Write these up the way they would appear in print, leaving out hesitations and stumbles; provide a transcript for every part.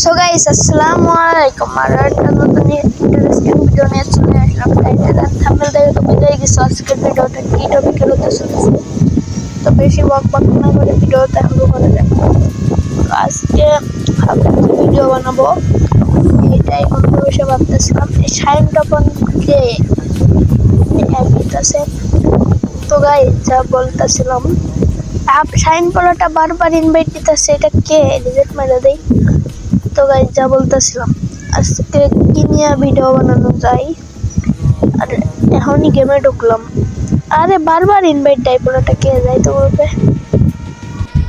So guys আসসালামু আলাইকুম। আর একটা নতুন ইন্টারেস্টিং ভিডিও নিয়ে চলে আসলাম। টাইটেল আর থাম্বনেল দেখে তো বুঝেই গেছো আজকের ভিডিওটা কি টপিকের হতে চলেছে। তো বেশি বকবক না করে ভিডিওটা শুরু করা যাক। আজকে ভিডিও বানাবো, এটাই বন্ধু বসে ভাবতেছিলাম এই শাইন টপন কে অ্যাপ দিতেছে। তো গাইস যা বলতেছিলাম, শাইন পোলাটা বারবার ইনভাইট দিতেছে, এটা কে? রিজেক্ট মেরে দেই। তো গাইস যা বলতেছিলাম, আজকে কি নিয়ে ভিডিও বানানো যায়। আর এখনই গেমে ঢুকলাম, আরে বারবার ইনভাইট দেয়, পোলাটা কে যায় তো বলবে।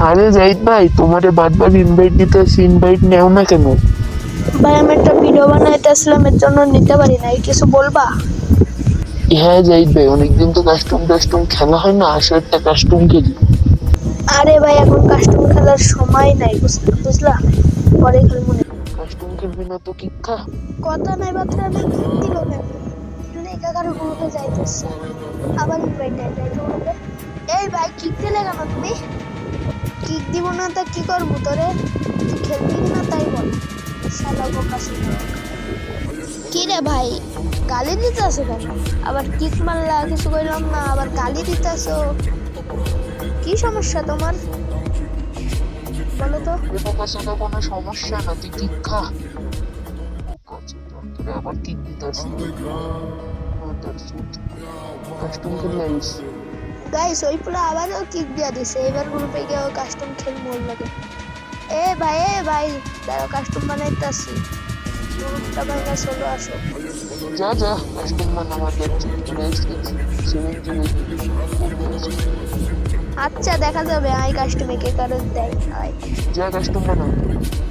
আরে জাহিদ ভাই, তোমারে বারবার ইনভাইট দিতেছি, ইনভাইট নেও না কেন? ভাই আমি একটা ভিডিও বানাইতেছিলাম, এর জন্য নিতে পারি না, কিছু বলবা? হ্যাঁ জাহিদ ভাই, অনেকদিন তো কাস্টম খেলা হয় না, আসো একটা কাস্টম খেলি। আরে ভাই এখন কাস্টম খেলার সময় নাই, বুঝলা, পরে খেলবো না। কাস্টম খেলবি না তো কি খা? কথা নাই মাত্র আমি কিক দিল কেন? লেখা কারো গ্রুপে যাইতেছে, আবার ইনভাইট দেয় যাইতে বলবে। এই ভাই কিক দিলে কেন তুমি? কিক দিব না তা কি করবো তোরে? তুই খেলবি না তাই বল। শালা বোকা ছিল। কি রে ভাই, গালি দিতেছো কেন? আবার কিক মারলা, কিছু কইলাম না, আবার গালি দিতেছো। কি সমস্যা তোমার বলো তো? কোনো কাছে তো কোনো সমস্যা না, তুই কি খা? তোরে আবার কি দিতেছি? কাস্টম খেললে আইস। গাইস ওই পুরো আবারও কিক দিয়া দিছে, এবার গ্রুপে গিয়ে কাস্টম খেল মোর লাগে। এ ভাই দাঁড়াও, কাস্টম বানাইতেছি, গ্রুপটা ভাঙা চলো আসো। যা যা কাস্টম বানাবার দেখছি, আচ্ছা দেখা যাবে আই কাস্টমে কে কারণ দেয়। আয় যা কাস্টম বানা।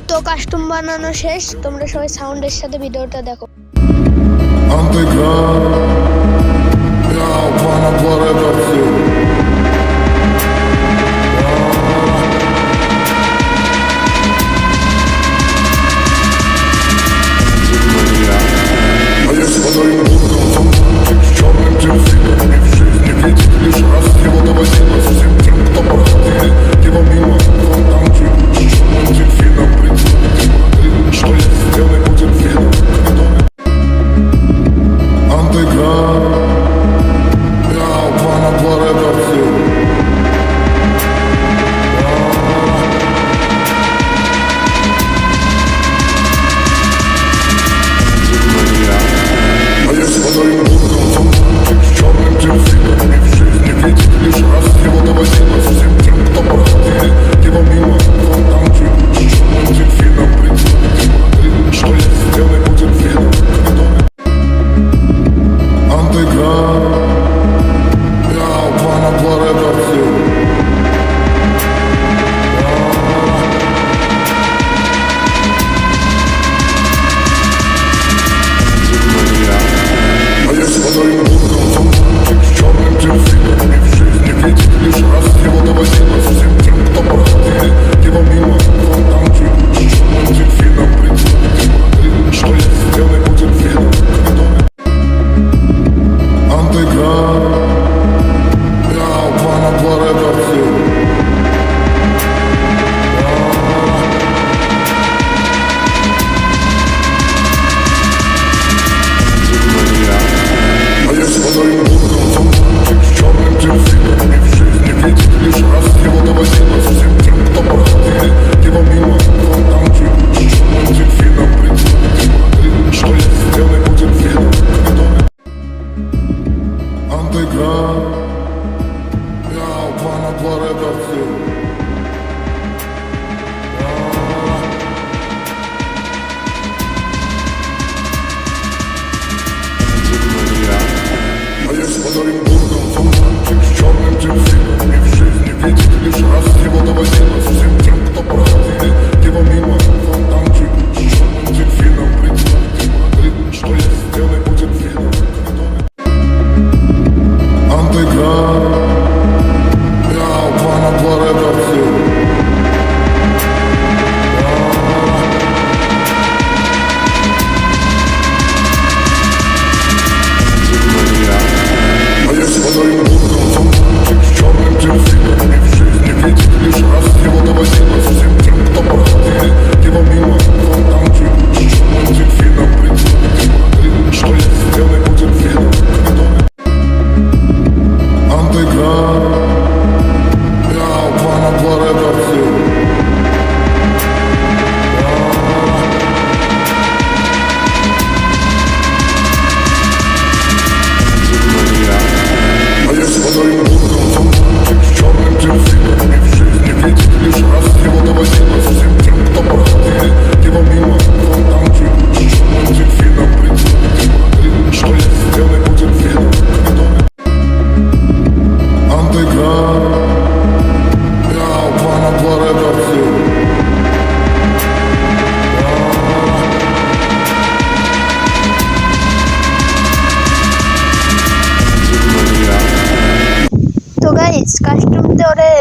তো কাস্টম বানানো শেষ, তোমরা সবাই সাউন্ডের সাথে ভিডিওটা দেখো। Underground, я пана планета все. А я с фонарем будто с черным дельфином. И в жизни видит лишь раз его довозило всем тем, кто проходили его мимо. Он там типа с черным дельфином прицепил, что есть сделай будет видно. Underground, я пана планета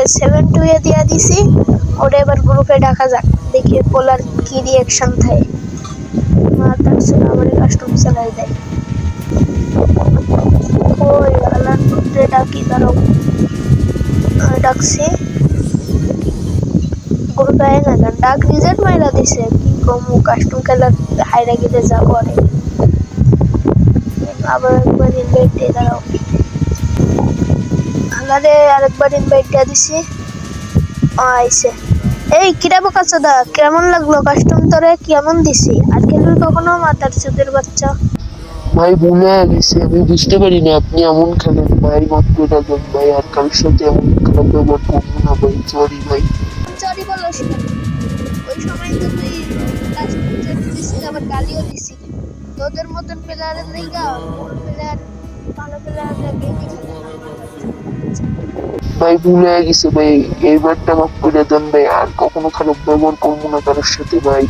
72 এ দিয়ে দিছি। ওটা এবার গ্রুপে ডাকা যাক, দেখি পোলার কি রিয়াকশন থাকে। মাথার ছেলে আমার কাস্টম চালাই দেয়। ওই আলার মধ্যে ডাকি, দাঁড়াও ডাকছি। গ্রুপে আয় না কেন, ডাক রিজেক্ট মাইরা দিছে। কি কমু, কাস্টম খেলার হাইরা গেলে যা করে। আবার একবার ইনভাইট দিয়ে দাঁড়াও। আমারে আরেকবার ইনভাইট দিয়ে দিছি, আইছে। এই কিরা বোকাচোদা, কেমন লাগলো কাস্টম তোরে? কেমন দিছি? আর খেলবি কখনো মাতার চোদের বাচ্চা? ভাই ভুলে গেছি, আমি বুঝতে পারি না আপনি এমন খেলেন ভাই, মাফ করে দেন ভাই, আর কারোর সাথে এমন খারাপ ব্যবহার করবো না ভাই, সরি ভাই। সরি বলস না, ওই সময় তো তুই কাস্টম দিছিস, আবার গালিও দিছিস। তোদের মতন প্লেয়ারের লিগা কোন প্লেয়ার, ভালো প্লেয়াররা গেমই খেলে না। ভাই ভুলে গেছি ভাই, এইবারটা মাফ করে দেন ভাই, আর কখনো খারাপ ব্যবহার করবো না কারোর সাথে ভাই,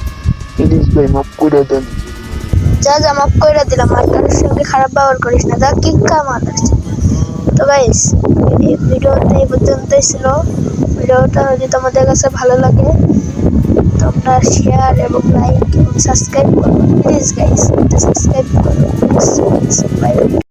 প্লিজ ভাই মাফ করে দেন। যা যা মাফ করে দিলাম, আর কারোর সঙ্গে খারাপ ব্যবহার করিস না, যা কিক খা মাতার। তো গাইস, এই ভিডিওটা এই পর্যন্তই ছিল। ভিডিওটা যদি তোমাদের কাছে ভালো লাগে তোমরা শেয়ার এবং লাইক এবং সাবস্ক্রাইব করো প্লিজ গাইস, সাবস্ক্রাইব করো প্লিজ। বাই।